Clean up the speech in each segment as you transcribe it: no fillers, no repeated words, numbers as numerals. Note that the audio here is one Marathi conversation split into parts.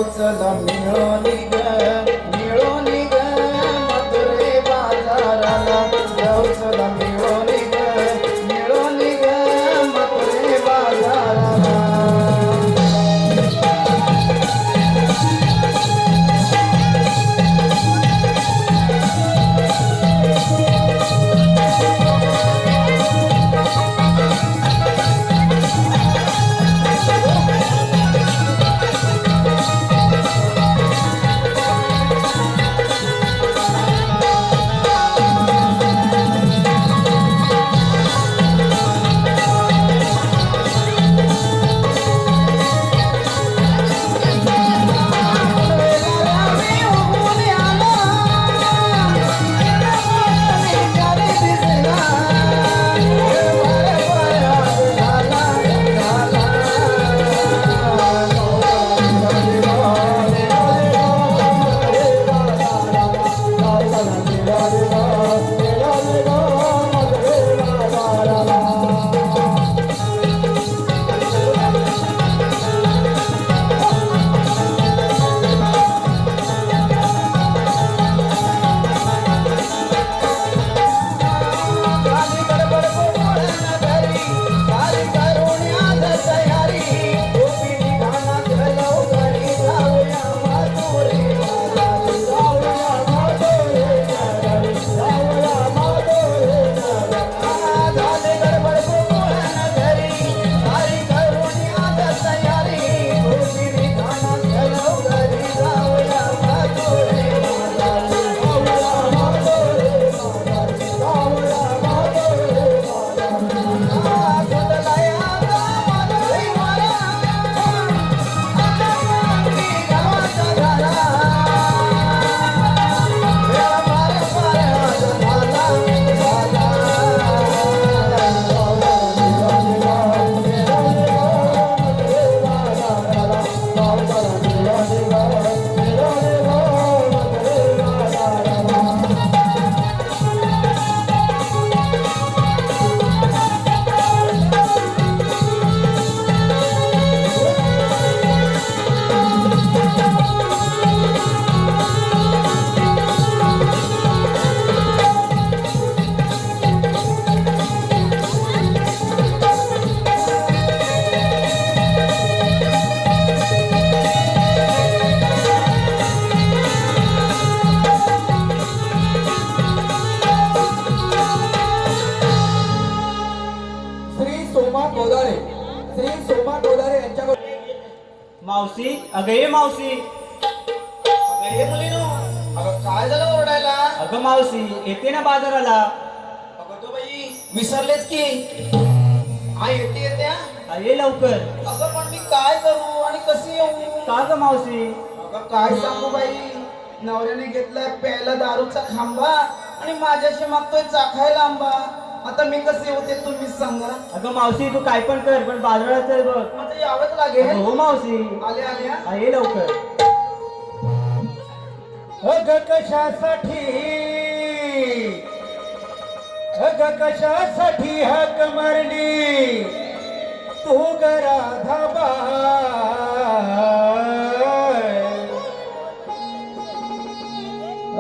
चला मिळवली ग मिळवली ग मथुरे बाजाराला जाऊ चला मिळवली ग मिळवली ग मथुरे बाजाराला मावशी अगं ये मावशी अगं हे मुलीनो अगं काय झालं ओरडायला अगं मावशी येते ना बाजाराला अगं तो बाई विसरलेच की हा येते येते हा. ये लवकर अगं पण मी काय करू आणि कशी येऊ का ग मावशी अगं काय सांगू बाई नवऱ्याने घेतलाय प्यायला दारूचा खांबा आणि माझ्याशी मागतोय चाखायला आंबा आता मी कसे होते तुम्ही सांगा अगं मावशी तू काय पण कर पण बाजारात चल बघ म्हणजे यावंच लागेल हो मावशी आले आले हा. ये लवकर अगं कशासाठी हाक मारली तू ग राधाबाई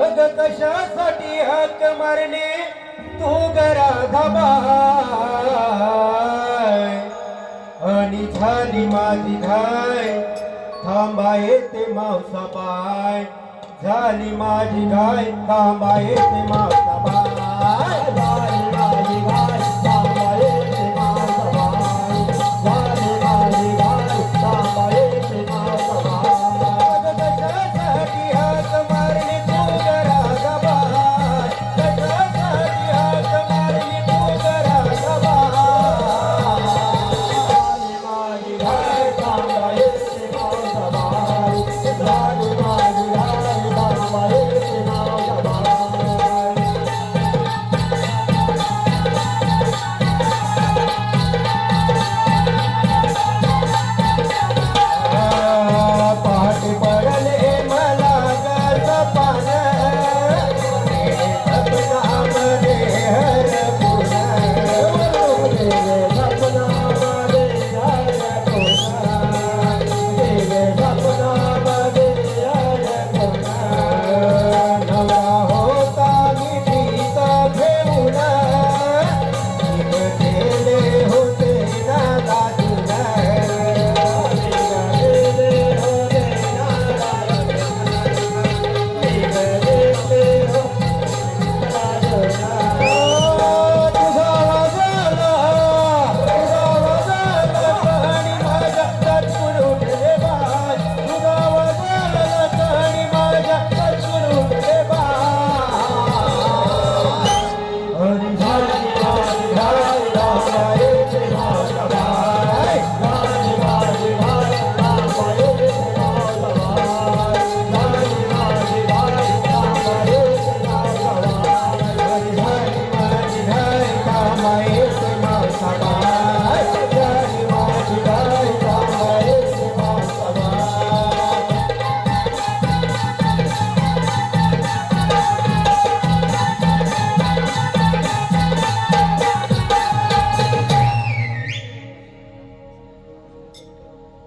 अगं कशासाठी हाक मारली तू ग राधाबाई आणि झाली माझी घाय थांबा येते मावसाबाई झाली माझी घाय थांबा येते मावसाबाई झाली माझी घाय थांबा येते मावसाबाई झाली माझी घाय थांबा येते मावसाबाई कशासाठी हाक मारली तू ग राधाबाई कशासाठी हाक मारली तू ग राधाबाई माझी घाय थांबा येते मावसाबाई झाली माझी घाय थांबा येते मावसाबाई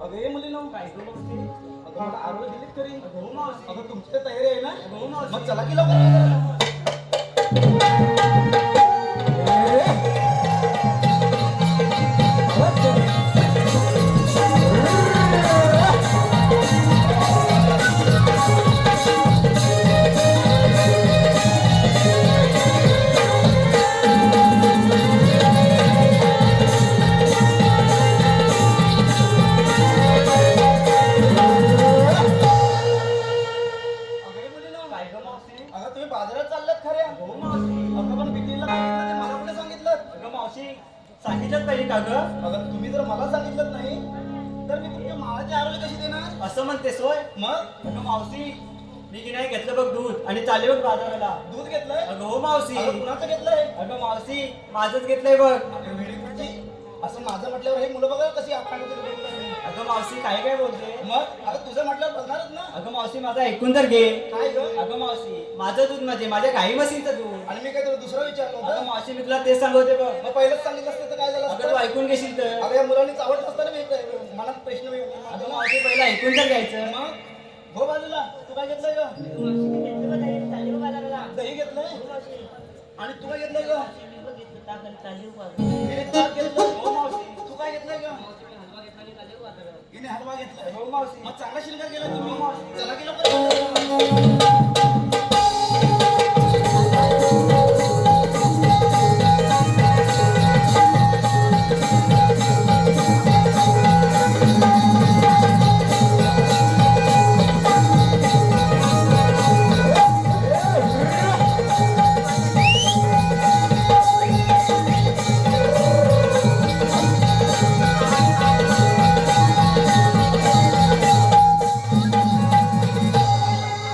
अगं हे मुलीनो काय गं मावशी? अगं मला आरोग्य दिलीत तरी हो मावशी. अगं तुमची तर तयारी आहे ना हो मावशी. मग चला की लवकर अगं हे मुलीनो काय गं मावशी? अगं तुम्ही बाजारात चाललात खऱ्या हो मावशी. अगं पण विक्रीला सांगितलं ते मला कुठे सांगितलं अगं मावशी सांगितलं पाहिजे का गं? अगं तुम्ही जर मला सांगितलं नाही तर मी तुमच्या माळाची आरोग्य कशी देणार असं म्हणतेस होय? मग अगं मावशी मी की नाही घेतलं बघ दूध आणि चालले बघ बाजाराला. दूध घेतलंय अगं हो मावशी. अगं कुणाचं घेतलंय अगं मावशी माझंच घेतलंय बघ. अगं वेडी कुठची असं माझं म्हटल्यावर हे मुलं बघा कशी आपण अगं मावशी काय काय बोलते? मग अगं तुझं म्हटल्यावर बघणारच ना अगं मावशी माझा ऐकून तर घे. काय ग अगं मावशी माझं दूध म्हणजे माझ्या गाई म्हशीचं दूध. आणि मी काय तुला दुसरं विचारलं अगं होतं मावशी मी तुला तेच सांगते बघ. मग पहिलंच सांगितलं असतं तर काय झालं अगं तू असतं ऐकून घेशील तर. अगं या मुलांनी आवडत असताना मी मनात प्रश्न अगं मावशी पहिला ऐकून तर घ्यायचं. मग हो बाजूला तू काय घेतलंय ग दही घेतलंय आणि तू काय घेतलंय ग हिने ताक घेतलं हो मावशी तू काय घेतलंय ग हिने हलवा घेतलाय हो मावशी. मग चांगला शिल्लक गेला तुम्ही चला की लवकर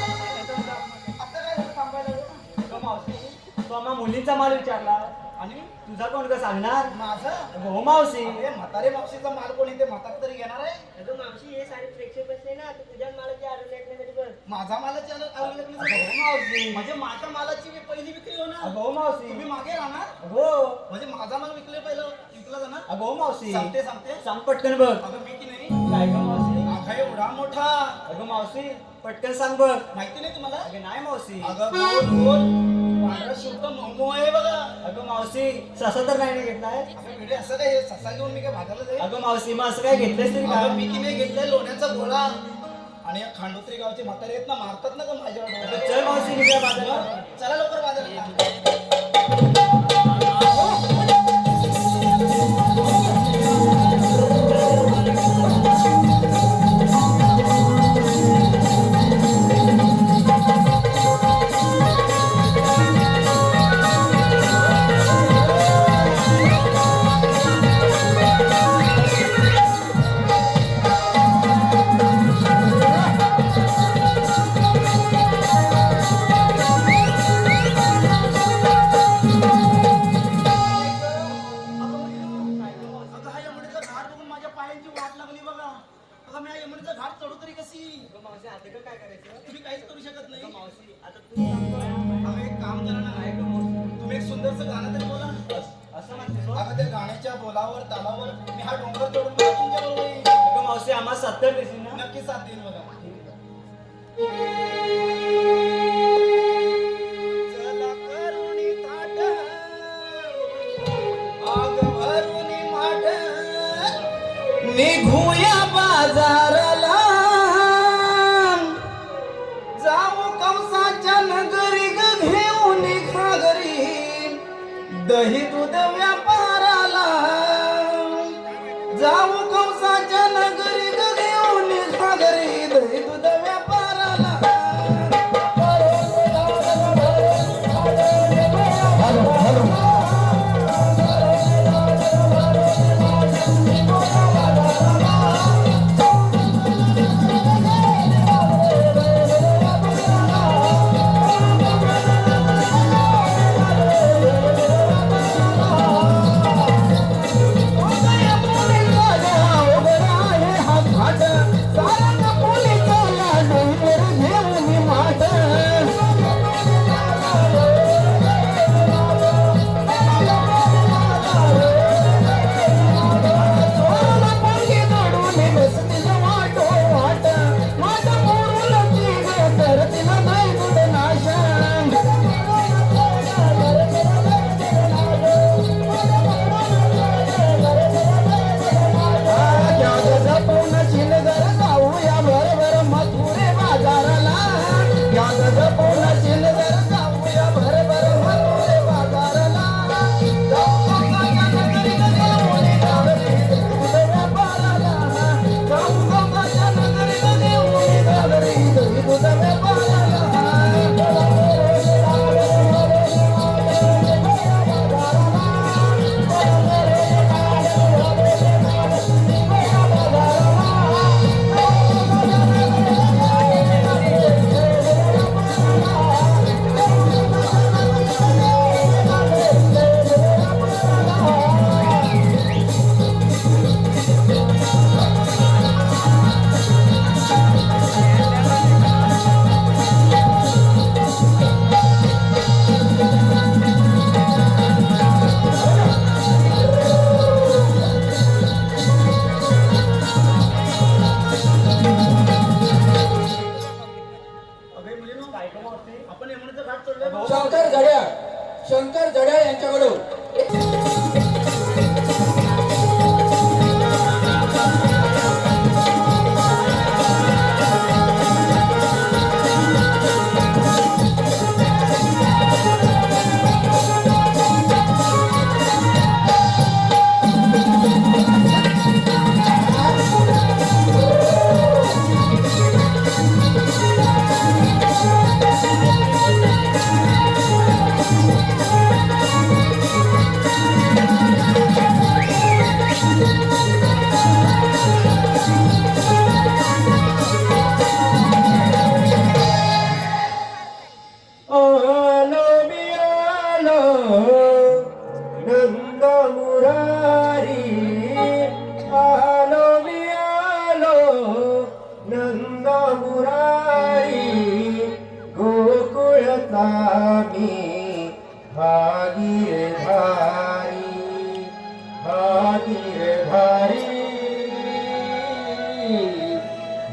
आता काय झालं थांबायला ग? अगं मावशी तू आम्हा मुलींचा माल विचारला आणि तुझा कोण का सांगणार? माझा हो मावशी. अरे म्हातारे मावशीचा माल कोणी ते म्हातार तरी घेणार आहे अगं मावशी हे सारे प्रेक्षक बसले ना तर तुझ्याच मालाची आरोग्य ऐकण्यासाठी बस माझा मालाची आवडलं हो मावशी. म्हणजे माझ्या मालाची पहिली विक्री होणार अगं हो मावशी. तुम्ही मागे राहणार हो म्हणजे माझा माल विकला जाणार अगं हो मावशी. सांगते सांगते सांग पटकन बघ. अगं मी की नाही काय गं मावशी? आघा एवढा मोठा अगं मावशी पटकन सांग बघ. माहिती नाही तुम्हाला अगं नाही मावशी. अगं गोल गोल पांढरा शुभ्र मोमो आहे बघा अगं मावशी ससा तर नाही ना घेतलाय. अगं वेडे असं काय हे ससा घेऊन मी काय भागायला जाईल अगं मावशी मग असं काय घेतलंस तरी अगं का? मी की नाही घेतलंय लोण्याचा गोळा आणि या खांडोत्री गावचे म्हातारे आहेत ना मारतात ना का माझ्यावर अगं चल मावशी निघूया बाजारात. चला लवकर बाजारात अगं हा यमुनेचा घाट बघून माझ्या पायांची वाट लागली बघा अगं मी हा यमुनेचा घाट चढू तरी कशी अगं मावशी आता का काय करायचं? तुम्ही काहीच करू शकत नाही अगं मावशी आता तू सांगतोय. आम्ही एक काम करा ना काय गं मावशी? तुम्ही एक सुंदरसं गाणं तरी बोला असं म्हणतेस हो? अगं त्या गाण्याच्या बोलावर तालावर मी हा डोंगर चढून बघा तुमच्या बरोबर येईन. अगं मावशी आम्हाला 70 देशील ना? नक्की साथ देईन बघा चला करुणी थाट आग भरुनी माठ निघूया बाजाराला जाऊ कंसाच्या नगरी ग घेऊन घागरी दही दूध व्यापाराला जाऊ कंसाच्या नगरी ग घेऊन घागरी दही दूध व्यापाराला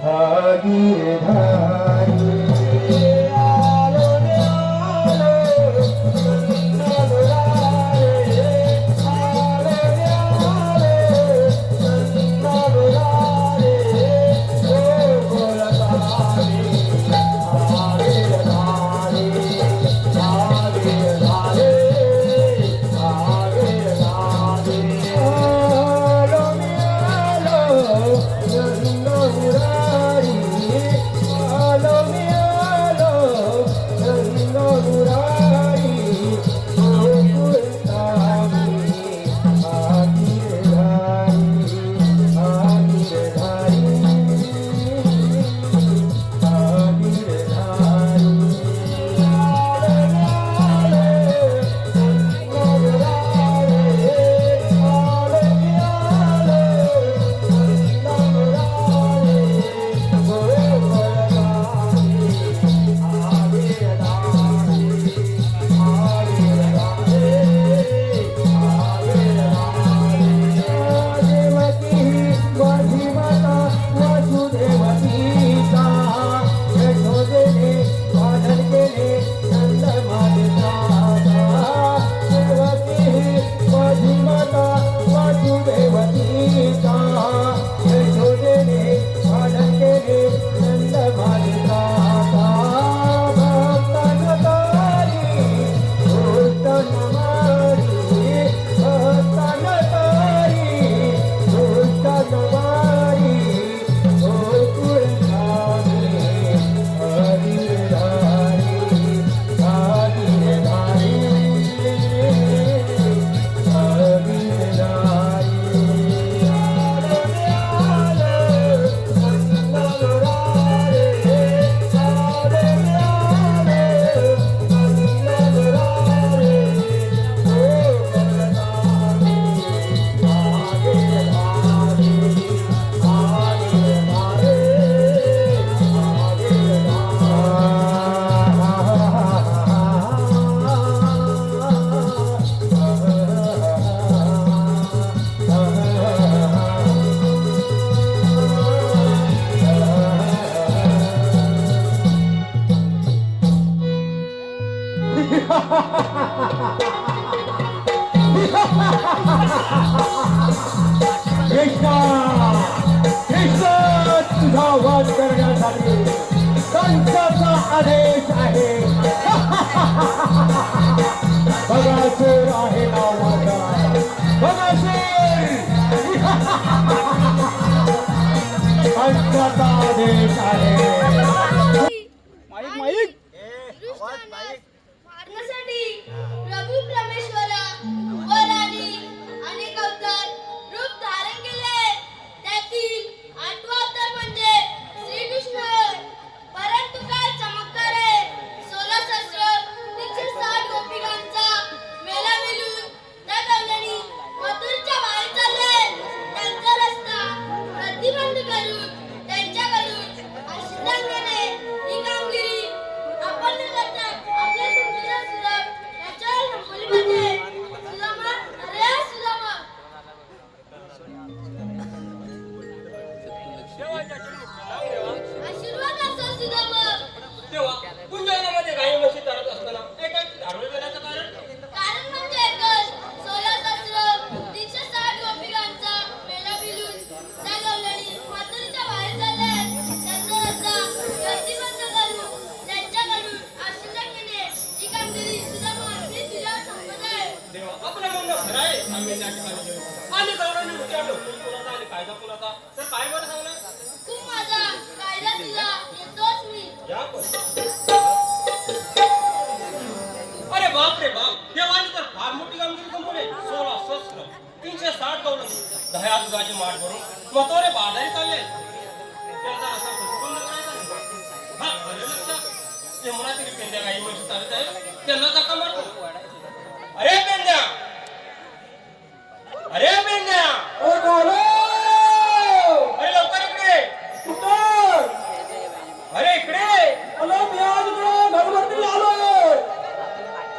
भागीरथी आलो रे आलो नंदलाले आलो रे आलो नंदलाले ओ बोलताले भागीरथी भागीरथी कृष्णा कृष्णा तुझा वध करण्यासाठी कंसाचा आदेश आहे बगासूर आहे नाव माझा बगासूर कंसाचा आदेश आहे मारण्यासाठी प्रभू परमेश्वरा व राणी अनेक अवतार रूप धारण केले. त्यातील 8वा अवतार म्हणजे श्रीकृष्ण होय. परंतु काय चमत्कार आहे. 16 सहस्र 360 गोपिकांचा मेळा मिळून त्या गवळणी मथुरेच्या बाहेर चालले. त्यांचा रस्ता प्रतिबंध करून त्यांच्याकडून आशिषांगणे ही कामगिरी आपण न करता आपल्या सुंदर सुलभ याच्यावर संपवली पाहिजे. सुदामा, अरे सुदामा, आशीर्वाद असो सुदामा. तेव्हा कुंजवनामध्ये गाई म्हशी चरत असताना एकाएकी धारवे करण्याचं कारण कारण म्हणजे एकच 16 सहस्र 360 गोपिकांचा मेळा मिळून त्या गवळणी मथुरेच्या बाहेर चालल्या. त्यांचा रस्ता प्रतिबंध करून त्यांच्याकडून आशिषांगणे ही कामगिरी सुदामा मी तुझ्यावर संपवत आहे. तेव्हा आपलं म्हणणं खरं आहे. आम्ही त्या ठिकाणी गेलो आणि गौरांनी विचारलं कोण कोणाचा आणि कायदा कोणाचा. तर काय बरं सांगलं तू माझा कायदा तुला येतोच मी. या पण अरे बाप रे बाप देवाने तर फार मोठी कामगिरी संपवली. 16 सहस्र 360 गौरव 10 दुधाची माठ भरून मथुरे बाजारी चालले. त्याचा असा प्रतिबंध करायचा नाही. हा आलं लक्षात. यमुना तरी पेंद्या गाई म्हशी चालत आहे त्यांना धक्का मारतो. अरे पेंद्या, अरे पेंद्या, अरे लवकर इकडे. अरे इकडे.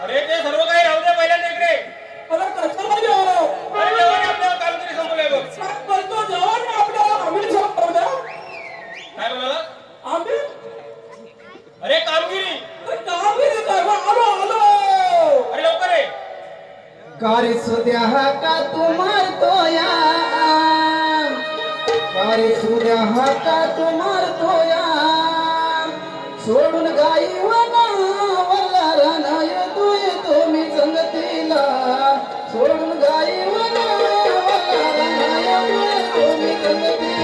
अरे ते सर्व काही राहू दे पहिल्यांदा इकडे. अरे देवाने आपल्याला कामगिरी संपवलंय बघ. अरे सुद्या का तू मारतोया अरे सुद्या का तू मारतोया सोडून गाई वना वल्लारण येतो मी संगतीला सोडून गाई वना वल्लारण येतो मी संगतीला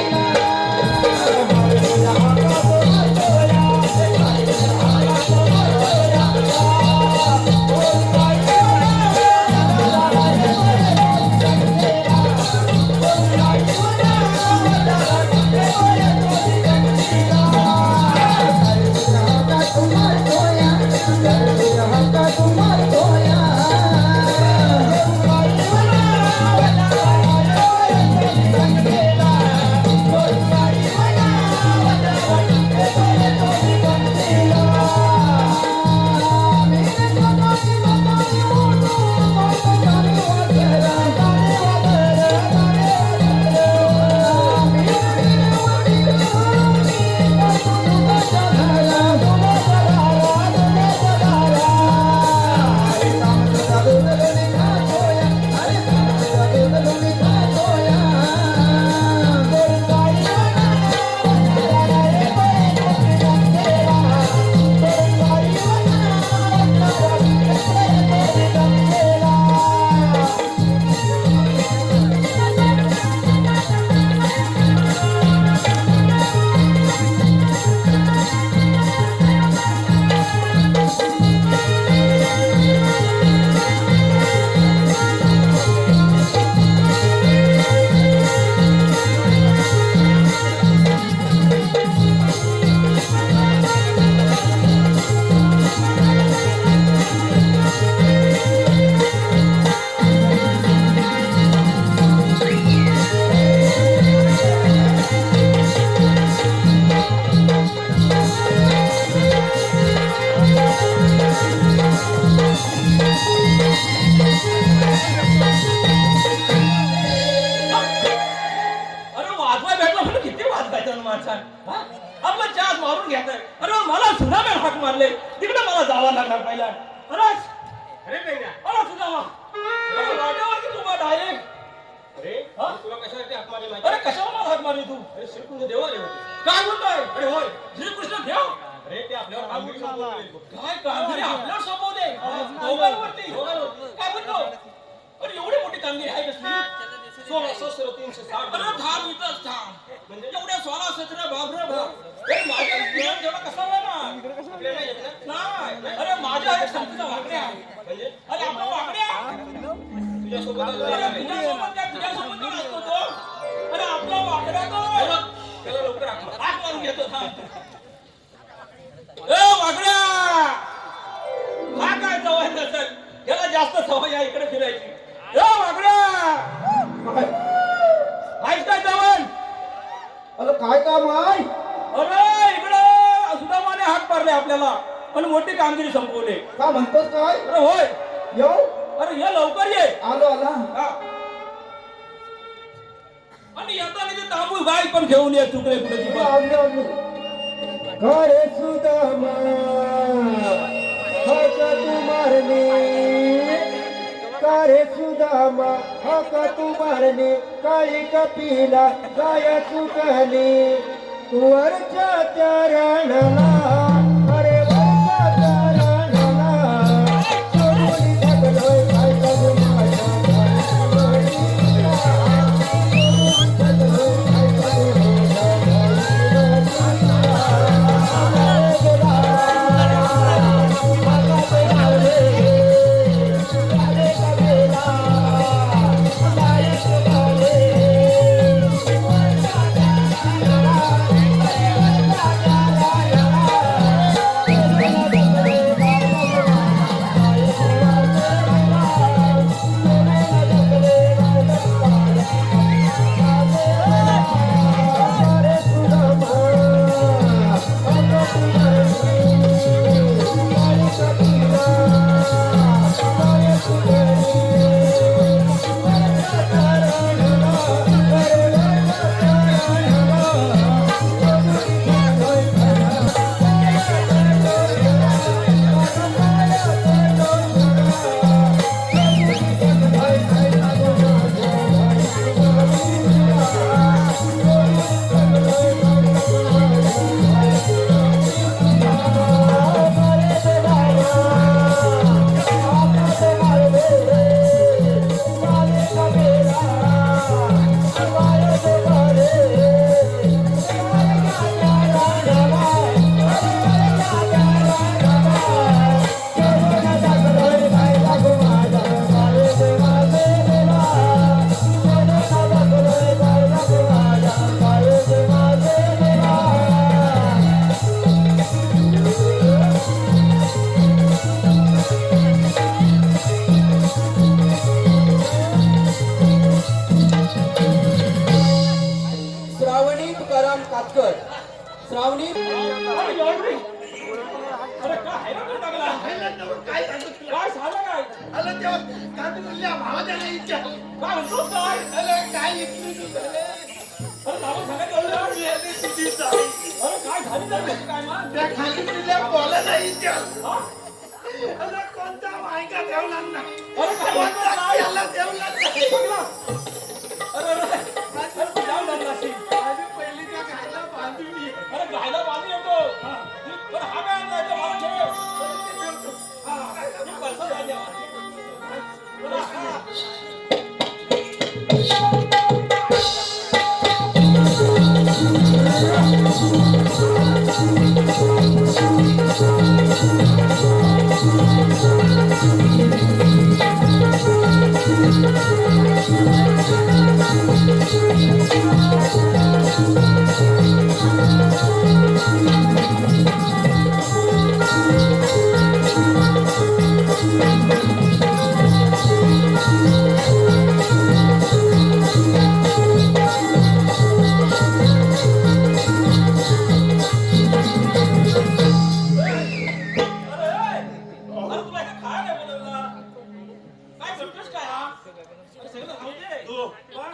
आपला चास मारून घेत आहे. अरे मला सुद्धा मी हाक मारले तिकडे मला जावं लागणार पहिला. अरे सुद्धा वाटेवरती तू डायरेक्ट तुला कशासाठी हाक मारली माहिती? अरे कशाला मला हाक मारली तू? अरे श्रीकृष्ण देवाले होते. काय बोलतोय? अरे होय श्रीकृष्ण देव अरे ते आपल्यावर कामगिरी सोपवले. काय कामगिरी आपल्यावर सोपवले दोघांवरती काय बोलतो? अरे एवढी मोठी कामगिरी आहे कसली? 16 सहस्र 360 अरे थांब इथंच थांब. म्हणजे एवढ्या 16 17 बापरे बाप. अरे माझ्या ज्ञान जेव्हा कसा ना इकडे नाही येत ना? नाही. अरे माझ्या एक संतीचा वाकड्या म्हणजे अरे आपला वाकड्या तुझ्यासोबत अरे तुझ्यासोबत काय तुझ्यासोबत तर असतो तो. अरे आपला वाकड्या तो त्याला लवकर हाक मार. हाक लावून घेतो थांब. ए वाकड्या हा काय सवय नसेल याला जास्त सवय आहे इकडे फिरायची. ए वाकड्या आहेस काय जवळ? अरे काय काम आहे? अरे इकडे सुदामाने हाक मारले आपल्याला पण मोठी कामगिरी संपवली. का म्हणतोस काय? अरे होय येऊ अरे ये लवकर ये. आलो आला. हा. आणि येताना ते तांबू गाय पण घेऊन ये तुकडे कुठे ती पण. आलो आलो. करे सुदामा हक तू मारणे करे सुदामा हक तू मारणे काळी कपिला काय चुकली वरच्या चरणाला अरे वरच्या चरणाला सोडून टाकलोय काय करू माझ्या कर श्रावणी अरे एवढी? अरे काय हैराण टाकला काय झालं काय काय म्हणतोस काय अरे नावं सांगायचं एवढं? अरे काय झाली तर कशी काय मग हा? अरे काय म्हणतोस काय? बघला. अरे जाऊ लागला अशी. अरे गायला बांधून येतो बरं हा काय आणला इथं मला ठेव ही पर्स आहे द्या. बरं, हा. अरे तुला हे खायला नाही बोलवलं. काय करतोस काय हा? अरे सगळं खाऊ दे. वा?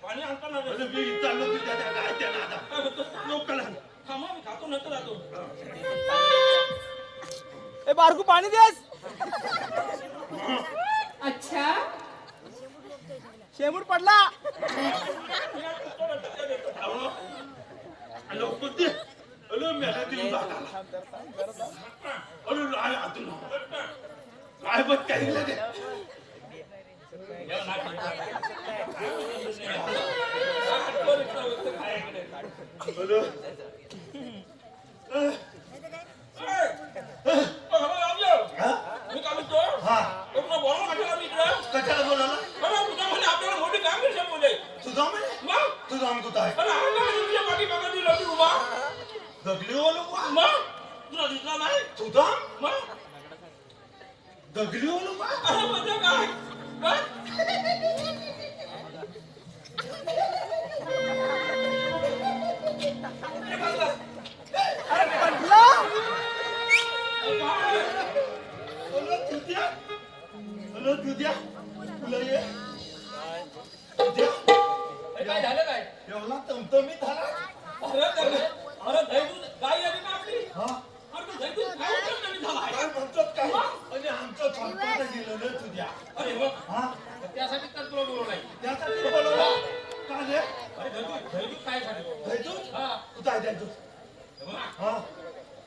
पाणी आणताना रे. काय म्हणतोस काय? थांबा, मी खातो नंतर जातो. ए बारकू पाणी देस अच्छा शेमूड पडला काय बघ काय मी काय म्हणतो? तो तुला बोलावलं कशाला मी इकडं? कशाला बोलावलं अरे तुझ्या म्हणे आपल्याला मोठी काम कशी बोलले? तुझा म्हणे मग? तुझा आम कुठं आहे अरे हा काय तुझ्या पाठीमागं ती लवडी उभा? दगली ओलो मग? तुला दिसला नाही? तुझा मग? दगली ओलो अरे म्हणजे काय? काय? हॅलो दुद्या तुला ये दुद्या अरे काय झालं काय? एवढा तमतमी झाला अरे दहीदूध गाई आली ना आपली? हा अरे तो दहीदूध काय उपयोग नाही झाला? काय म्हणतात काय आणि आमचं संपादन गेलं ना तुझ्या अरे मग हा त्यासाठी तर तुला बोलवलं नाही. त्यासाठी बोलवला का रे अरे दहीदूध काय साठी? भेटूच हा. कुठं आहे भेटूच हे बघ, हा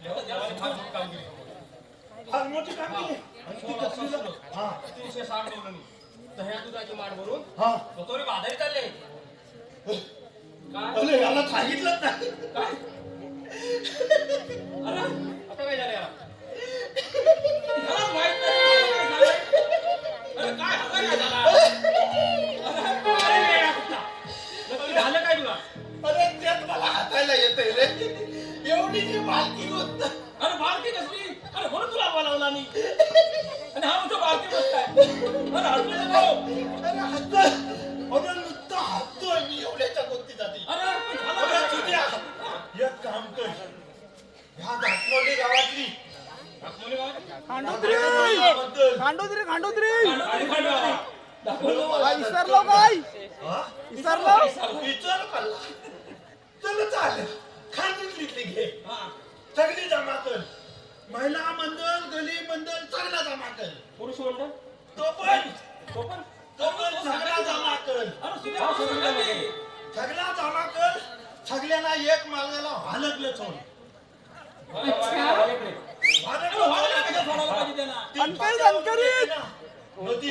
एवढं देवाने फार मोठी कामगिरी केली. फार मोठी काम केली आणि ती कसली झालं? हा 360 डॉलरनी दह्या दुधाची माठ भरून हा स्वतःवर बाजारी चालले. काय? अरे याला सांगितलं नाही काय? अरे आता काय झालं याला? याला माहित नाही काय झालंय. अरे काय हल्ला काय झाला? अरे वेडा कुठला? नक्की झालं काय तुला? अरे त्यात मला हातायला येतंय रे एवढी जी मालकी होत अरे बालकी कसली? अरे म्हणून तुला बोलावला मी. आणि हा म्हणतो बालकी बसताय. अरे हसू नको. अरे हात अरे नुसतं हातोय मी एवढ्याच्या कोणती जाती अरे पण झालं अरे काय? तुझ्या एक काम कर ह्या दाखवली गावातली दाखवली का? खांडोत्री बद्दल खांडोत्री खांडोत्री आणि काय झालं? दाखवलं मला. विसरलो काय हा विसरलो विचार पडला चल चालेल खांडीतली घे हा. सगळी जमा कर महिला मंडळ गली मंडळ सगळा जमा कर पुरुष मंडळ? तो पण तो पण? सगळा जमा कर अरे सुद्धा हा सगळं नाही. सगळा जमा कर सगळ्यांना एक मार्गाला हालकले सोड अच्छा अरे व्हायला कसं सोडायला पाहिजे त्यांना? नदी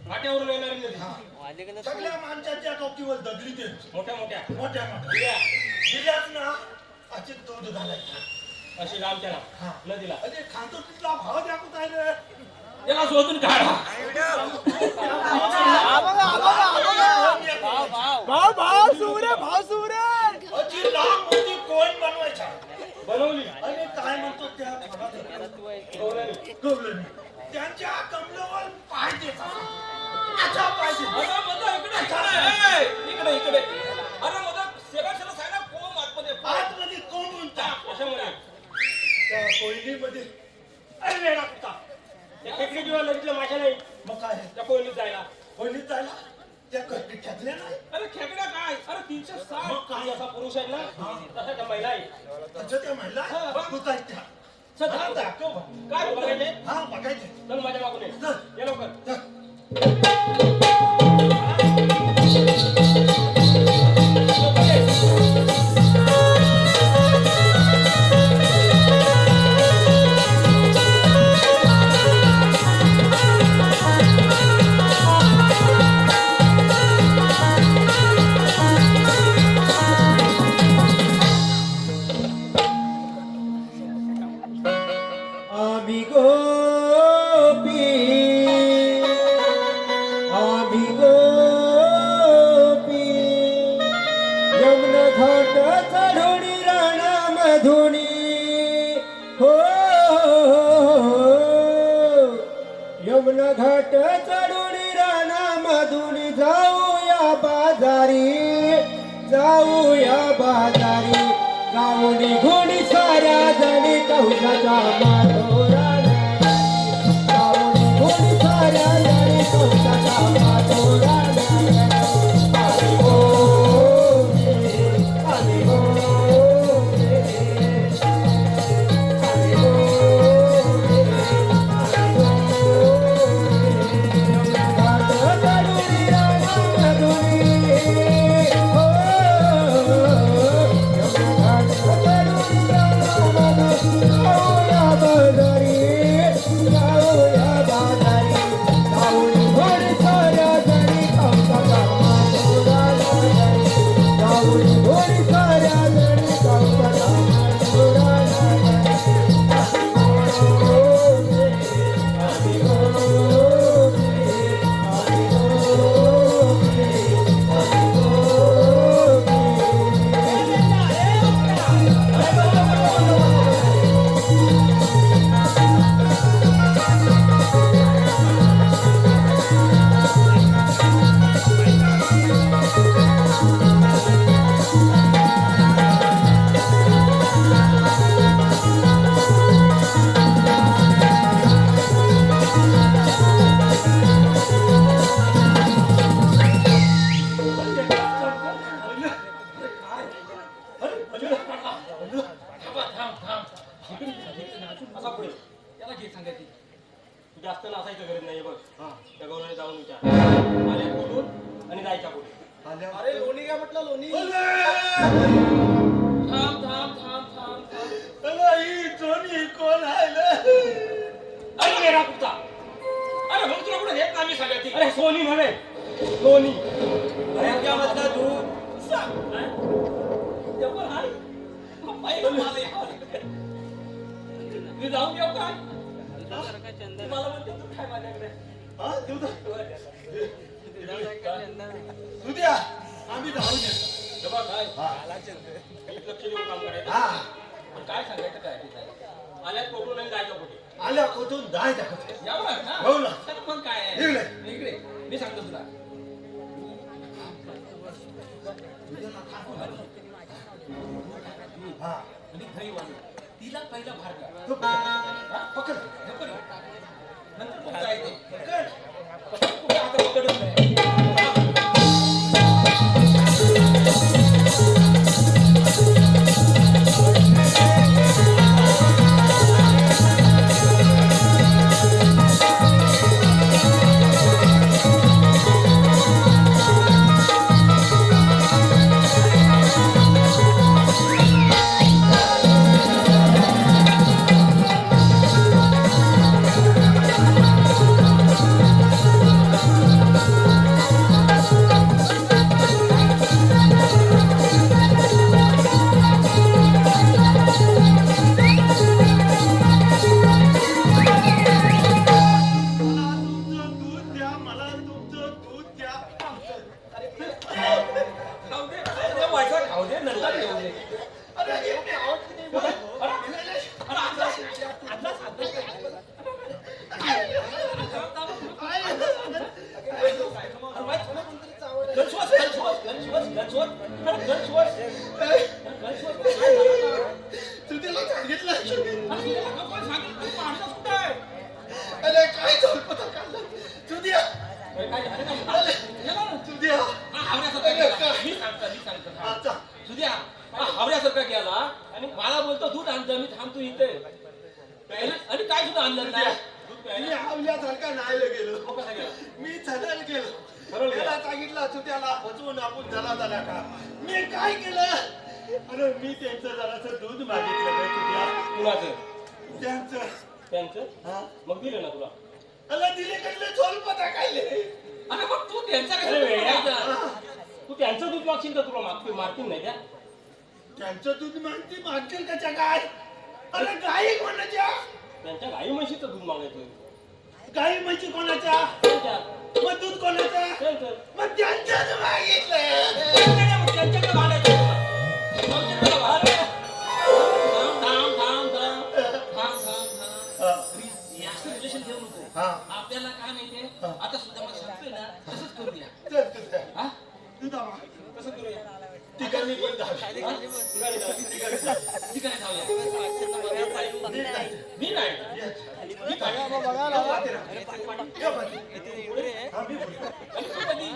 फाट्यावरून येणारी नदी. सगळ्या माणसाच्या डोकीवर दगडी ते मोठ्या मोठ्या मोठ्या मोठ्या दिल्यात ना अशी दूध घालायची अशी लांबच्या हा. नदीला. अरे खातो तिथला भाव दाखवत आहे रे त्याला शोधून काढा. भाव भाव सुरे भाव सुरे अशी लांब मोठी कोण बनवायचा बनवली. आणि काय म्हणतो त्या गवळणी त्यांच्या कमलावर पाय देता असा पाय देता अरे मग इकडे इकडे. ए, इकडे इकडे. अरे मग सेवा मध्ये अरे वेडा कुत्ता त्या खेकडी जीवा नदीतलं माझ्या नाही मग काय त्या कोयनीत जायला पहिलीच जायला त्या कट्टी खेचल्या नाही अरे खेकड्या काय अरे 360 मग काय? जसा पुरुष आहे ना तसा त्या महिला आहे त्याच्या त्या महिला हा. बघूच आहेत त्या चल हा, दाखव बा. काय बघायचे हा बघायचे चल माझ्या मागून ये चल. ये लवकर चल. आम्ही गोपी आम्ही गोपी यमुना घाट चढुणी राणामधुनी हो यमुना घाट चढुणी राणामधुनी जाऊया बाजारी जाऊन निघून साऱ्या जणी कौशाच्या माधोरा जाऊन निघून साऱ्या जणी कौशाच्या माधोरा आली हो आली हो आली हो घाट चढुनी राणामधुनी हो असा पुढे त्याला घे सांगायची तू जास्त नाचायचं गरज नाही बघ त्या गौराने जाऊन विचार आल्या बोलून आणि जायच्या पुढे अरे लोणी काय म्हटलं लोणी थांब थांब थांब थांब थांब ही दोन्ही कोण आहे अरे मेरा कुत्ता अरे मग तुला कुठे येत नाही सांगायची अरे सोनी नव्हे सोनी मधला दूध सांग जबर हाय पाहिलं मला यावं. मी जाऊन येऊ काय मला म्हणते तू काय माझ्याकडे हा देऊ दे. तू द्या आम्ही जाऊ दे जबा काय लक्ष देऊन काम करायचं हा पण काय सांगायचं काय आल्यात कोकण आणि जायचं कुठे आल्या कुठून जाय दाखवते यावं ना हो ना. तर मग काय आहे? इकडे. इकडे मी सांगतो तुला हा आणि घरी वाजव तिला पहिला भार कर तू पकड पकड नंतर मग काय ते पकड कुठे आता पकडत नाही तू त्याला सांगितलं हावऱ्यासारखा गेला आणि मला बोलतो दूध आणतो मी थांबतो इथे आणि काय सुद्धा आणलं नाही दूध मी प्यायला आवल्यासारखा नाही गेलो मग कसा गेला मी चढायला गेलो सरळ गेला. त्याला सांगितलं असं त्याला फसवून आपण झाला का मी काय केलं अरे मी त्यांचं जरासं दूध मागितलं रे तुझ्या कुणाचं त्यांचं त्यांचं हा मग दिलं ना तुला अला दिले कडले सोलपता खायले अरे मग तू त्यांचा काय तू त्यांचं दूध मागशील तर तुला मारतील नाही त्या त्यांचं दूध मागते मागतील कशा काय अरे गाई कोणाच्या त्यांच्या गाई म्हशीचं दूध मागायचं गाई म्हशी कोणाच्या त्यांच्या मग दूध कोणाचं त्यांचं मग त्यांचं मागितलं त्यांच्याकडे भांडायचं आमच्याकडे भांड. थांब, थांब, थांब, थांब, थांब, थांब. हे असं रिलेशन ठेवू नको. हा. आपल्याला काय माहितीये आता सुद्धा मला सांगतोय ना तसंच करूया चल तुझ्या हा दुधामा कसं करूया ठिकाणी पण जाऊ हा? ठिकाणी जाऊया. मी नाही मी काय? आणि तू कधी?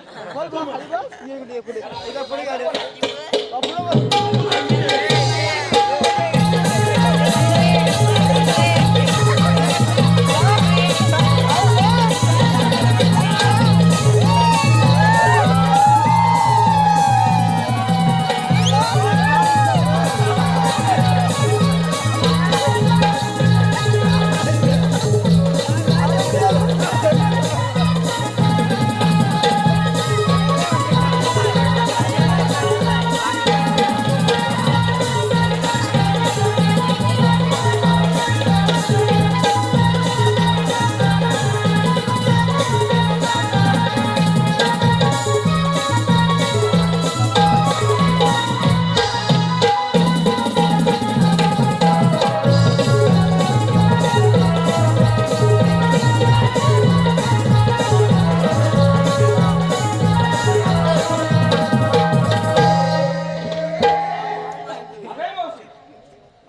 अरे मावशी,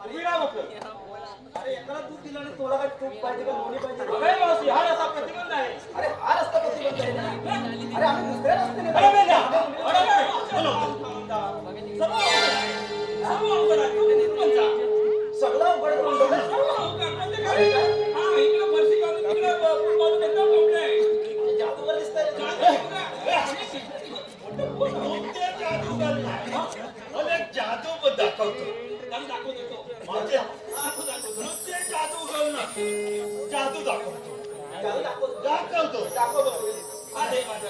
उभी राहा म्हटलं. अरे एकाला दूध दिलं आणि तुला काय तूप पाहिजे का लोणी पाहिजे अरे मावशी, हा रस्ता प्रतिबंध आहे. अरे हा रस्ता प्रतिबंध आहे ना? अरे आम्ही दुसऱ्या रस्त्याने अरे जाऊ. बेटा, अरे बेटा, चलो. सर्व अवघड आहे. सर्व अवघड आहे. तू पण जा. सगळं अवघड आहे म्हणतो ना. सर्व अवघड आहे. प्रत्येकाने काय? हा, इकडं फरशी काढून, तिकडं बाजूला एकदम कपडे आहे. जादूगर दिसतंय रे. ते जादूगर नाही. अरे जादू पण दाखवतो त्याला दाखवून देतो. माझे नुसते जादूगर नाही जादू दाखवतो जादू दाखव. दाखवतो दाखव बघू. हा, दे माझं.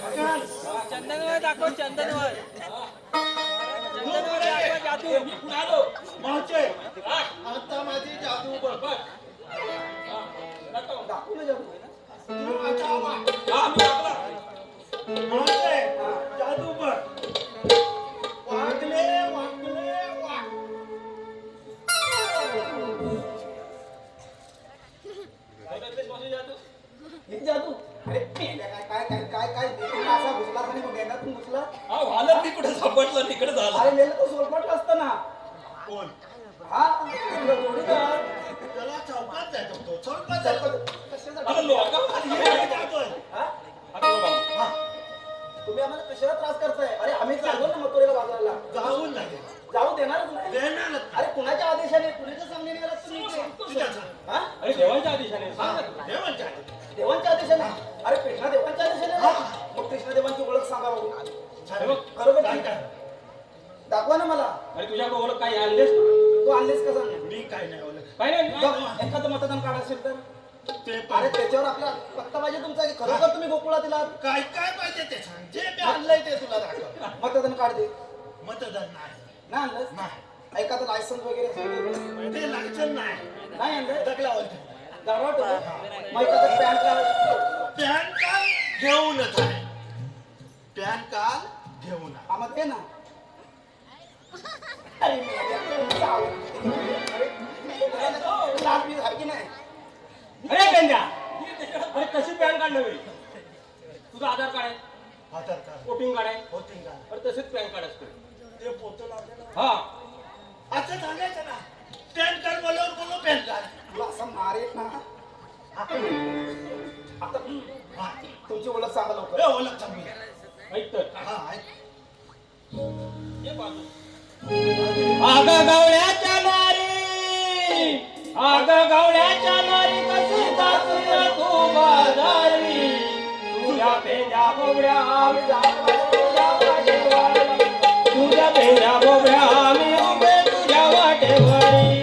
ए, मी पुढे आलो. माझे हा, आता माझी जादू बघ बघ. हा, दाखव. दाखवू ना जादू. तू माझा वाट हा, मी दाखवला. माझे जादू बघ वागले वागले वाग काय करतेस मावशी जादू? हे जादू. अरे मेल्या काय काय काय काय काय देखील असा घुसला आणि मग गेंडातून घुसला. हा, झालं मी कुठे सापडलं तिकडे झालं. अरे मेलं तो सोलपट असतं ना. कोण हा तुला जोडीदार. त्याला चौकात जायचं होतो चौकात चल, जायचं कशासाठी? अरे लोकांमध्ये हे जादू आहे. हा? आता बघा. हा, तुम्ही आम्हाला कशाला त्रास करताय? अरे आम्ही चाललो ना मथुरेला बाजाराला. जाऊन नाही जाऊ देणारच नाही. देणार अरे कुणाच्या आदेशाने कुणाच्या सांगण्याने गेलात तुम्ही इथे? हा? अरे देवांच्या आदेशाने सांग ना तू. देवांच्या देवांच्या आदेशाने? अरे कृष्णा देवांच्या आदेशाने? मग कृष्णा देवांची ओळख सांगा बघू. हे बघ. बरोबर काय ठीक. काय दाखवा ना मला. अरे तुझ्याकडे ओळख काही आणलेस तू आणलीस का सांग. मी काय नाही ओळख काय नाही बघ, एखादं मतदान कार्ड असेल तर. ते अरे पण त्याच्यावर आपला पत्ता पाहिजे तुमचा की खरोखर तुम्ही गोकुळात दिलात. काय काय पाहिजे ते सांग जे मी आणलंय ते तुला दाखव मतदान कार्ड दे. मतदान नाही नाही आणलंस? नाही एखादं लायसन्स वगैरे असेल तर. ते लायसन नाही नाही आणलं. दगलावर दारवाट होतं. मग एखादं पॅन कार्ड. पॅन कार्ड घेऊनच आहे पॅन कार्ड घेऊन आहे. आम्हाला दे ना. अरे मेल्या, जाऊ. अरे लाज बीज आहे की नाही? अरे गंजा अरे कशी पॅन कार्ड नव्हे तुझं आधार कार्ड आहे आधार कार्ड वोटिंग कार्ड आहे होती का अरे तसेच पॅन कार्ड असतं ते पोतं लावलेलं हा असं सांगायचं ना पॅन कार्ड बोलवून बोलू पॅन कार्ड तुला असं मारेल ना. आता हा तुमची ओळख सांगा लवकर. ए, ओळख चांगली आहे. ऐक तर हा ऐक ये बाजू हा अगं गवळ्याच्या नारी कशी जातीला तू बाजारी तुझ्या पेंड्या बोबड्या तुझ्या पेंड्या बोबड्या आम्ही उभे तुझ्या वाटेवरी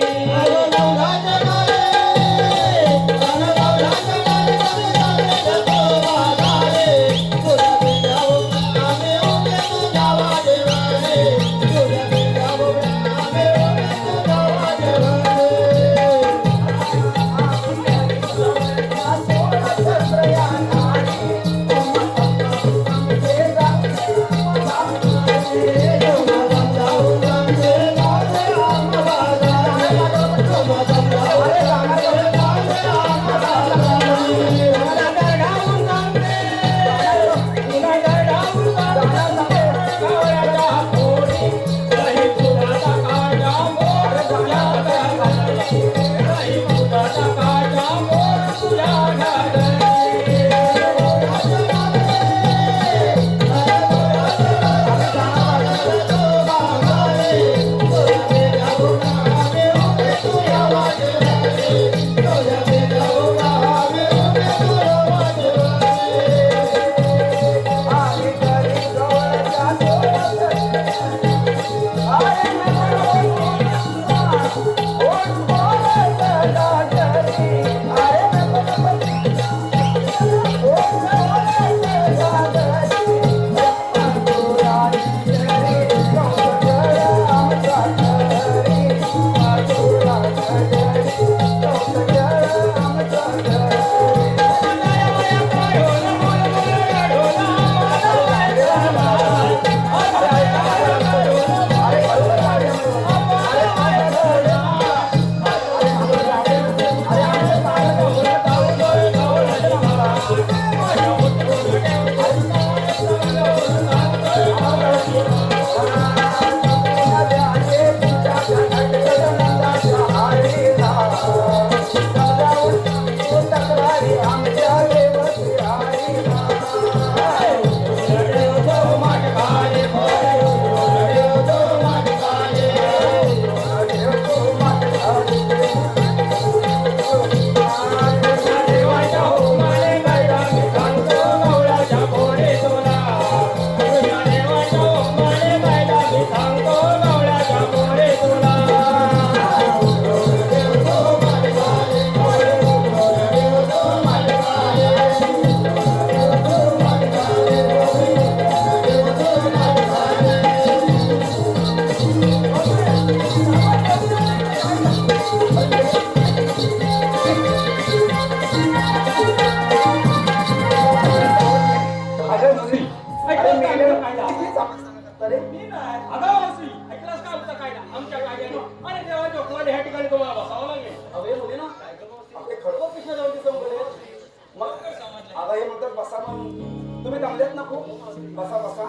तुम्ही दमलेत ना खूप बसा बसा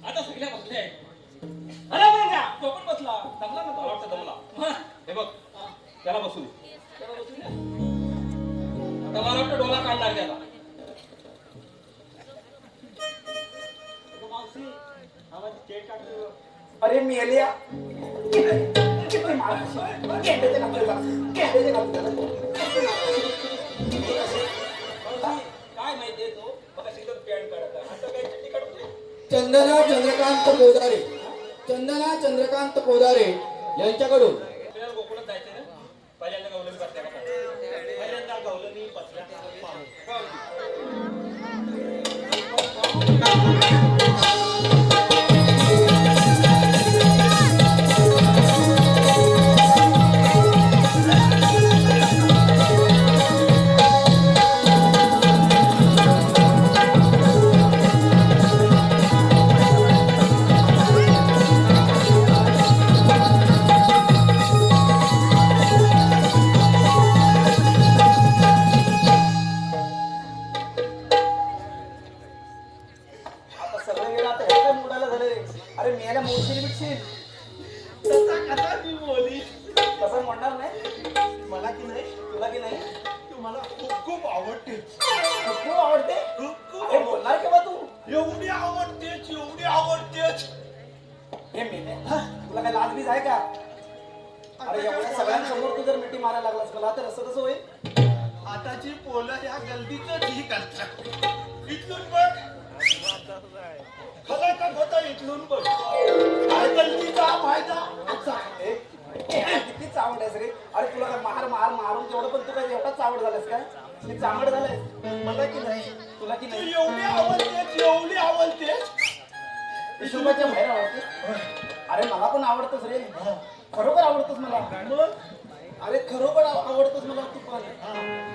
आता सगळ्या बसले अरे बघा तो पण बसला दमला ना तो वाटतं दमला हे बघ त्याला बसू दे त्याला बसू दे आता मला वाटतं डोला काढला त्याला मावशी आवाज चेट काढतो अरे मेलिया काय माहितीये तो बघा सिद्धर पॅन्ट काढत आता काय चड्डी काढतो चंदना चंद्रकांत पोदारे चंदना चंद्रकांत पोदारे यांच्याकडून आपल्याला गोकुळात जायचं ना पहिल्यांदा गवलनी बसल्या का पहिल्यांदा गवलनी बसल्या हे मेले तुला काय लाज बीज आहे का? अरे एवढ्या सगळ्यांसमोर तू जर मिठी मारायला लागलास मला तर असं कसं होईल? आताची पोलं या गलतीच ही करतात. इथून बघ खला का होता इथून बघ काय गलतीचा फायदा अच्छा, किती चावड आहेस रे? अरे तुला काय मारून तेवढं पण तू काय एवढा चावड झालास काय? मी चावड झालाय मला की नाही तुला की तू नाही? एवढी आवडतेस विश्वबाच्या बाहेर आवडते? अरे मला पण आवडतच रे, खरोखर आवडतच मला. मग अरे खरोखर आवडतच मला तू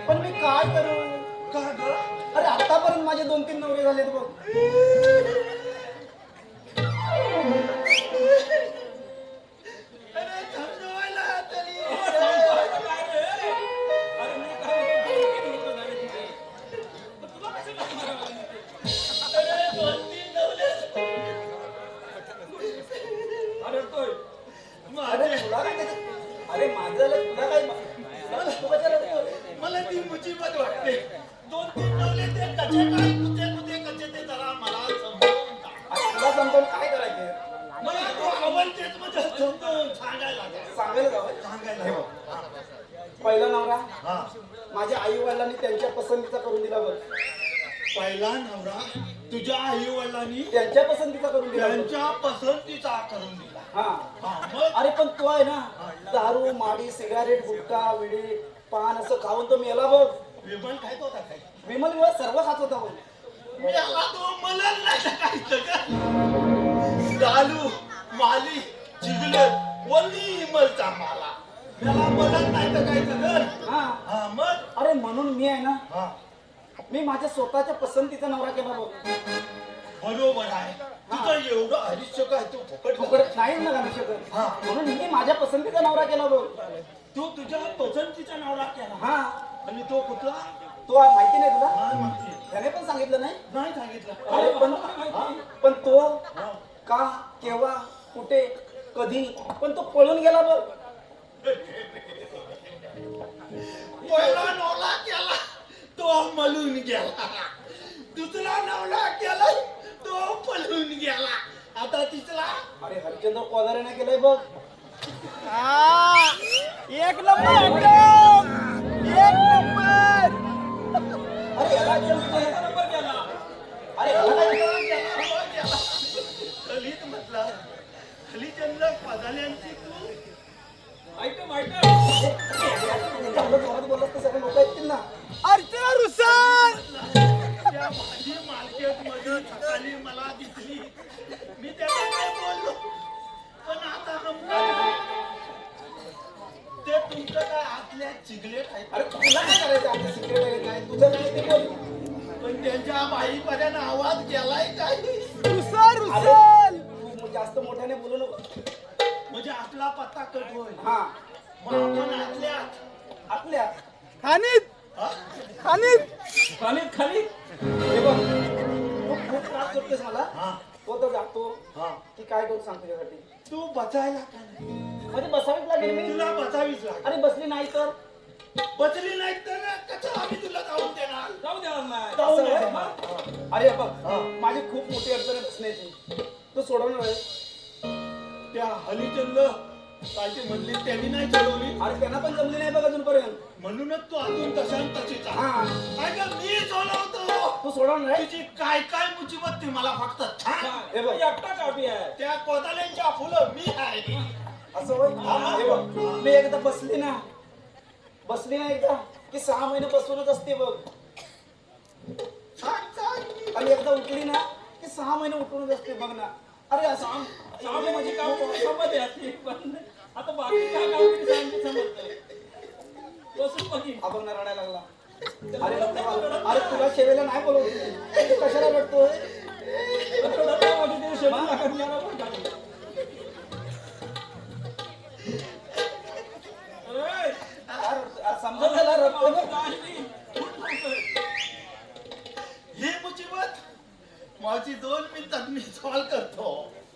पण मी काय करू? का ग अरे आतापर्यंत माझे 2-3 नवरे झालेत बघ. अरे समजवायला तरी अरे मी काय म्हणतो झाले तिथे. पण तुला कसं काय मारावं लागलं? अरे 2-3 नवले रडतोय. अरे तुला काय त्याच्यात- अरे माझं लय- तुला काय तू कशाला रडतोय? मला ती मुसीबत वाटते 2-3 नवले ते कसे काय कुठे कसे ते जरा मला समजावून सांग. अरे तुला समजावून काय करायचे? मला तो आवडतेच म्हणजे समजावून सांगायला लागेल. सांगायला जावं. सांगायला हे हवं. बघ, पहिला नवरा हा माझ्या आई वडिलांनी त्यांच्या पसंतीचा करून दिला बघ. पहिला नवरा तुझ्या आई वडिलांनी त्यांच्या पसंतीचा करून दिला बघ. त्यांच्या पसंतीचा करून दिला. हा हा मग अरे पण तो आहे ना दारू माडी सिगारेट गुटखा विडी पान असं खाऊन तो मेला बघ. विमल खायचा होता काय विमल विमल सर्व खात होता बघ. मी आला तो मला नाही खायचं का दालू माली चिगलत वल्ली विमलचा माला त्याला मला नाही तर काय कर हा हा मग अरे म्हणून मी आहे ना हा मी माझ्या स्वतःच्या पसंतीचा नवरा केला बघ. बरोबर आहे तुझं एवढं आयुष्य काय तू फुकट फुकट नाही ना घालू शकत. हा. म्हणून मी माझ्या पसंतीचा नवरा केला बघ. तू तुझ्या पसंतीचा नवरा केला हा आणि तो कुठला तो आज माहिती नाही तुला? नाही माहिती त्याने पण सांगितलं नाही. नाही सांगितलं अरे पण तो का केव्हा कुठे कधी पण तो पळून गेला बघ. पहिला नवला केला तो मलून गेला दुसरा नवला केला तो पळून गेला आता तिसरा अरे हरिचंद्र कोदारेने केलंय बघ. एक नंबर अरे याला विचार नंबर गेला. अरे याला काय खलीत म्हटलं खलीचंद्र पदाल्यांची तू ऐकतो ऐकतो. चांगलं जोरात बोललास तर सगळे लोक ऐकतील ना. त्या भाजी मार्केट मध्ये सकाळी मला दिसली मी त्याला काय बोललो पण आता ते तुमचं काय आतल्या चिगलेट आहे अरे तुला काय करायचं आपलं सिक्रेट आहे काय तुझं काय ते बोल. पण त्यांच्या बाईपर्यंत आवाज गेलाय काय अरे, तू जास्त मोठ्याने बोलू नको. म्हणजे आपला पत्ता कट होईल हा मग आपण आतल्यात आपल्या हा? खाली खाली. हे बघ तू खूप त्रास करतोस मला. हा. तो तर जातो हा. की काय करू सांग तुझ्यासाठी. तू बसायला का नाही म्हणजे बसावीच लागेल मी. तुला बसावीच लागेल अरे बसली नाही तर बसली नाही तर कसं आम्ही तुला जाऊन देणार जाऊ द्या नाही. जाऊ असं दे. आहे. अरे बघ माझी खूप मोठी अडचण आहे बसण्याची. तू सोडवणार आहे. त्या हरिचंद्र काय ते म्हणले त्यांनी नाही चढवली अरे त्यांना पण जमली नाही बघ अजूनपर्यंत. म्हणूनच तू अजून तशान तशीच आहे. हा काय गं, मी सोडवतो तू सोडवणार आहे. तुझी काय काय मुसीबत ती मला फक्त सांग. हे बघ एकटा कापी आहे. त्या कोदाल्यांच्या फुलं मी आहे असं होय. हे बघ मी एकदा बसली ना एकदा की 6 महिने बसूनच असते बघ. सांग सांग आणि एकदा उठली ना की 6 महिने उठूनच असते बघ ना. अरे असं सामे माझी काम समजते असते पण आता बाकी काय काम किती समजतंय. बसून बघीन. आपण रडायला लागला. अरे तुला शेवेला नाही बोलवत तू कशाला रडतोय. समजत त्याला रडतोय बघ. ही मुसीबत माझी 2 मिनिटात मी सॉल्व करतो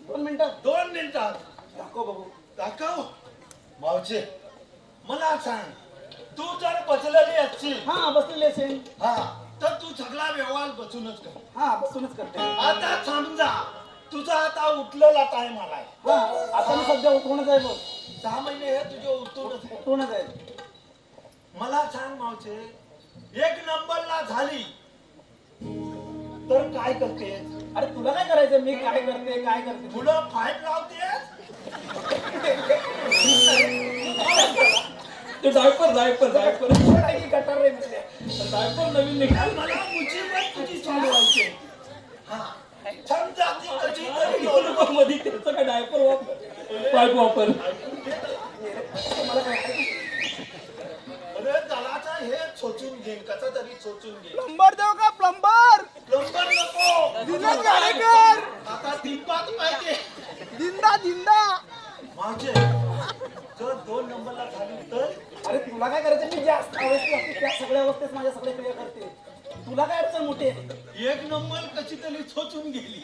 2 मिनिटं 2 मिनिटात दाखव बघू. दाखव मावचे मला सांग तू जर बसलेली असशील हा बसलेली असेल. हा तर तू सगळा व्यवहार बसूनच कर हा बसूनच करते. आता समजा तुझा आता उठलेला टाइम आलाय. हा आता मी सध्या उठवूनच आहे बघ. 6 महिने हे तुझे उठूनच आहे. उठवूनच आहे. मला सांग मावचे, 1 नंबरला झाली तर काय करतेस? अरे तुला काय करायचं, मी काय करते मुलं फाईट लावतेस? ते डायपर गटार रे म्हणले. डायपर नवीन निघाल. मला मुसीबत तुझी सोडवायची. हा समजा ती कशी तरी लोक मध्ये त्याचं काय डायपर वापर पाईप वापर. अरे जलाचा हे सोचून घेईन, कसा तरी सोचून घे. प्लंबर देऊ का प्लंबर? प्लंबर नको, दिनच गाडेकर. आता दिनपात पाहिजे. दिंदा माझे जर 2 नंबरला झाली तर अरे तुला काय करायचं, मी जास्त अवस्थेत असते त्या सगळ्या अवस्थेत माझ्या सगळ्या क्रिया करते. तुला काय अडचण मोठी आहे? 1 नंबर कशी तरी सोचून गेली,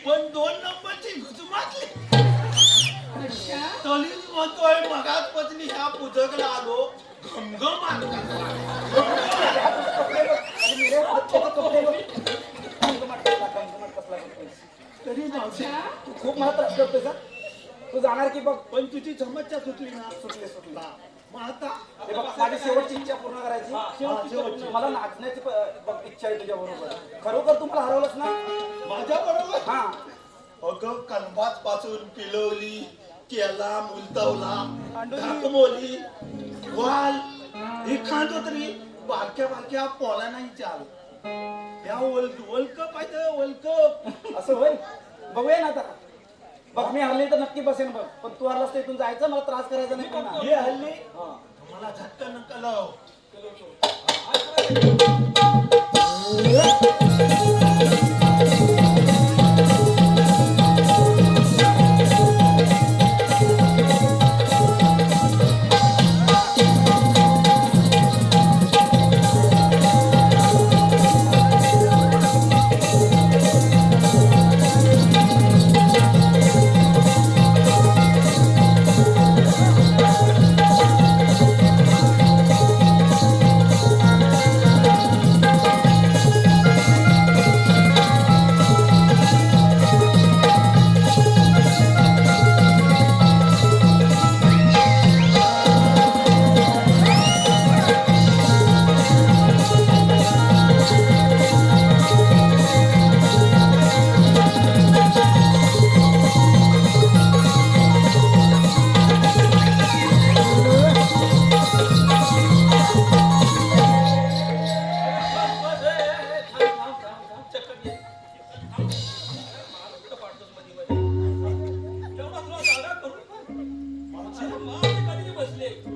पण 2 नंबरची घुसमाटली. अच्छा तरीच म्हणतोय मगाच पत्नी ह्या पूजकला आलो घमघम अरे मेरे हातचे कपडे बघ. तरी मावशी, तू खूप मला त्रास करतोय का? तू जाणार की बघ. पण तुझी समस्या सुटली ना? सुटली. मग आता हे बघ, माझी शेवटची इच्छा पूर्ण करायची. शेवटची. मला नाचण्याची बघ इच्छा आहे तुझ्या बरोबर. खरोखर तू मला हरवलंस ना? माझ्या बरोबर हा अगं कनबाज पासून पिलवली, केला, मुलतवला, ढाकमोली, वाल एखादं तरी बारक्या पोला नाही चाल. त्या वर्ल्ड कप आहे तर वर्ल्ड कप. असं होय. बघूया ना आता. बघ मी हरली तर नक्की बसेन बघ, पण तू हरलास तर इथून जायचं, मला त्रास करायचा नाही का ना? हे हल्ली हा. मला झटका नका लाव.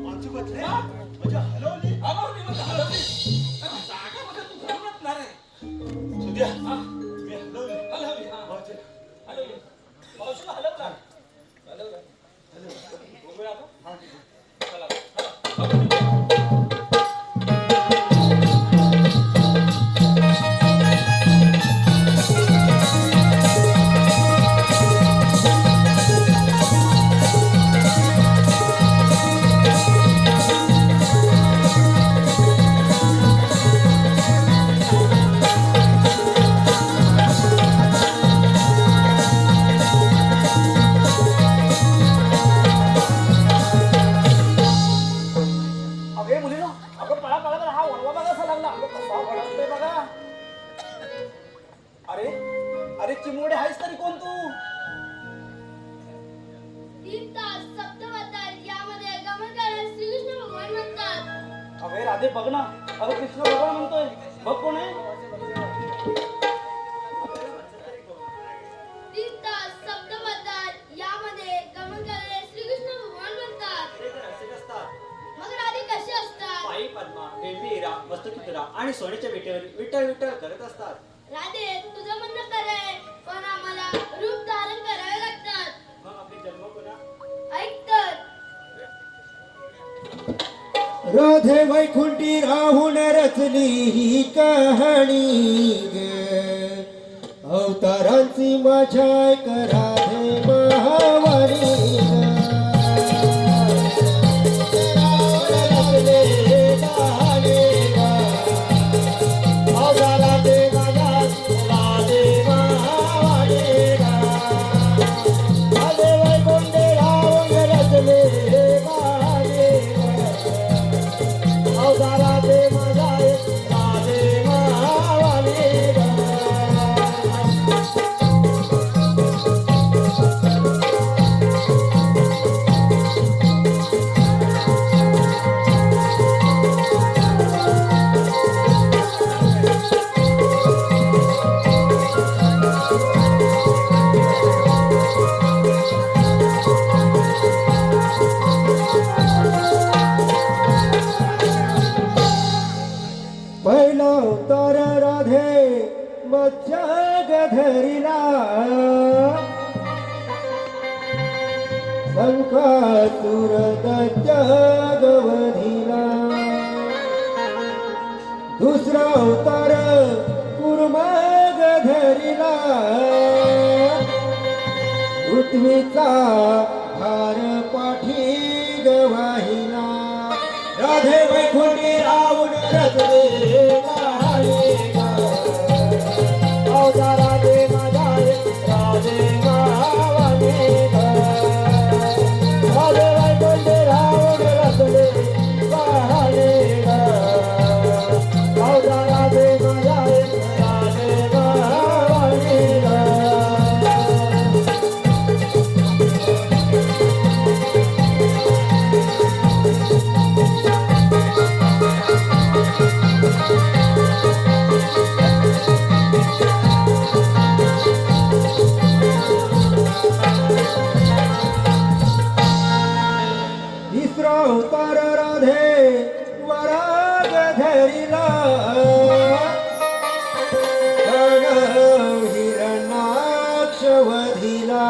माझी बदले म्हणजे हलवली. सुद्या मी हलवली. माझे अगे मुलीनो, अगं पळा तर हा वळवा बघा कसा लागला. अगं कसा वळवतोय बघा. अरे चिमुरडे आहेस तरी कोण तू? 3 तास सप्तमताल यामध्ये गमन करणारे श्रीकृष्ण भगवान म्हणतात. अगे राधे बघ ना. अगं कृष्ण भगवान म्हणतोय. बघ कोण आहे? 3 तास सप्तमताल यामध्ये गमन करणारे श्रीकृष्ण भगवान म्हणतात. मग राधे कसे असतात? पायी पद्मा, बेबी हिरा, मस्तकितुरा आणि सोन्याच्या विटेवर विठ्ठल विठ्ठल करत असतात. राधे तुझं म्हणणं खरं आहे, पण आम्हाला रूप धारण करावे लागतात. मग आपली जन्मकुना ऐक तर. राधे वैकुंठी राहून रचली ही कहाणी ग. अवतारांची माझ्या एक राधे महावाणी ग. अवतारा ते माझ्या राधे महावाणी ग. धरिला संकासुर दैत्य गवधिला दुसरा अवतार कुर्मग धरिला पृथ्वीचा भार पाठी गवाहिला राधे वैकुंठी रावण रचले राधे माझा राधे गावाने राधे वैकुंठी रावण रचले राधे माझा राधे गावाने तिसरा अवतार राधे वराग धरिला हिरणाक्ष वधिला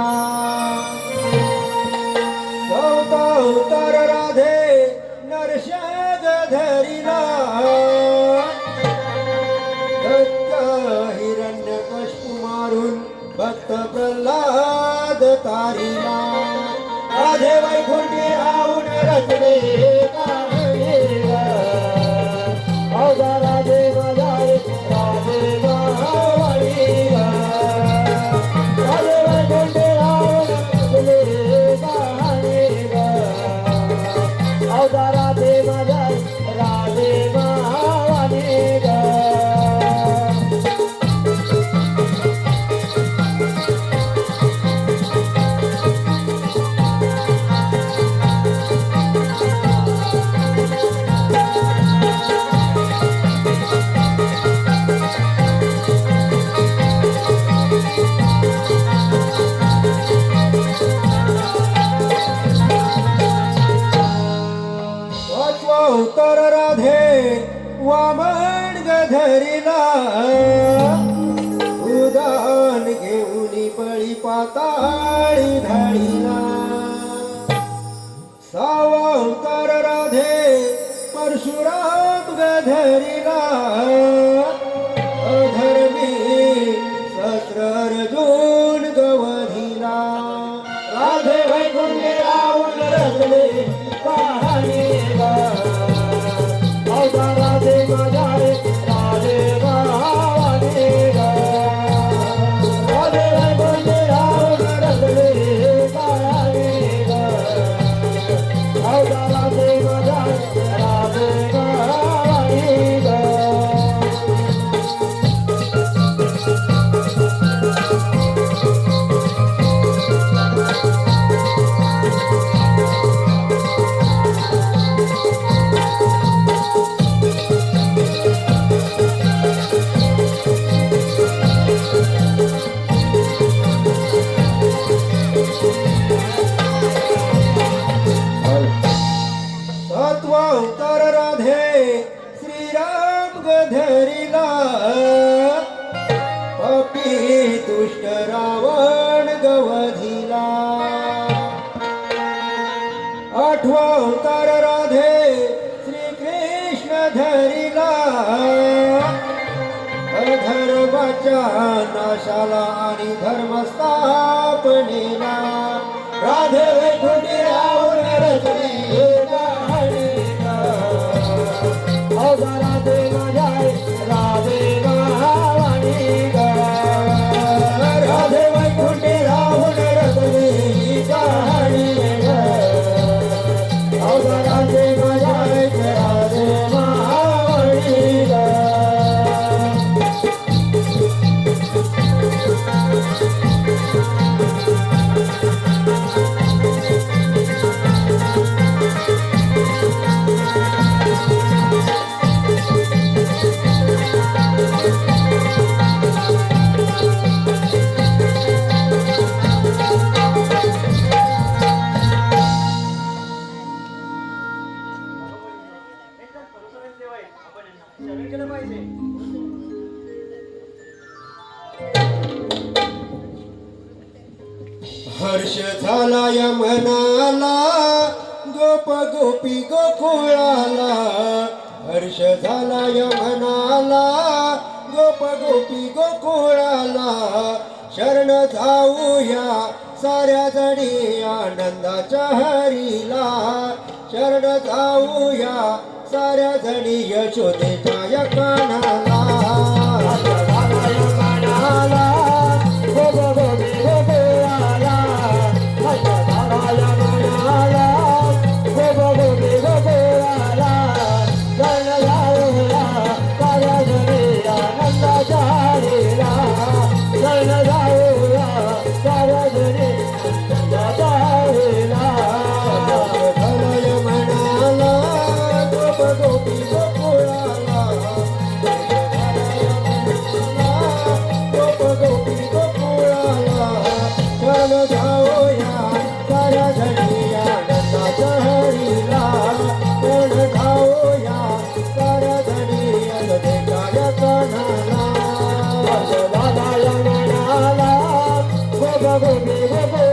चौथा अवतार राधे नरशाग धरिला दत्त हिरण्यकश्यप मारून भक्त प्रल्हाद तारिला राधे वैकुंठी रावण रचले राधे माझा राधे गावाने राधे वैकुंठी रावण रचले राधे माझा राधे गावाने पाचवा अवतार राधे वामन गधरिला उदान घेऊन बळी पाताळी धाडिला सहावा अवतार राधे परशुराम गधरिला अधर्मी सहस्र अर्जुन गवधिला राधे वैकुंठी रावण रचले राधे माझा राधे गावाने राधे वैकुंठी रावण रचले राधे माझा राधे गावाने सातवा अवतार राधे श्रीराम गधरिला पापी दुष्ट रावण गवधिला आठवा अवतार राधे श्रीकृष्ण धरिला अधर्माच्या नाशाला आणि धर्मस्थापनेला राधे वैकुंठी रावण रचले राधे माझा राधे गावाने राधे वैकुंठी रावण रचले राधे माझा राधे गावाने हर्ष झाला या मनाला गोप गोपी गोकुळाला हर्ष झाला या मनाला गोप गोपी गोकुळाला शरण जाऊया साऱ्या जणी आनंदाच्या हरीला शरण जाऊया साऱ्या जणी यशोदेच्या या कानाला कानाला गोप गोपी गोकुळाला हर्ष झाला या मनाला गोप गोपी गोकुळाला शरण जाऊया साऱ्या जणी आनंदाच्या हरीला शरण जाऊया साऱ्या जणी आनंदाच्या हरीला भलय म्हणाला गोप गोपी गोकुळाला गोप गोपी गोकुळाला शरण जाऊया साऱ्या जणी आनंदाच्या हरीला शरण जाऊया साऱ्या जणी यशोदेच्या कानाला हर्ष झाला या मनाला गोप गोपी गोकुळाला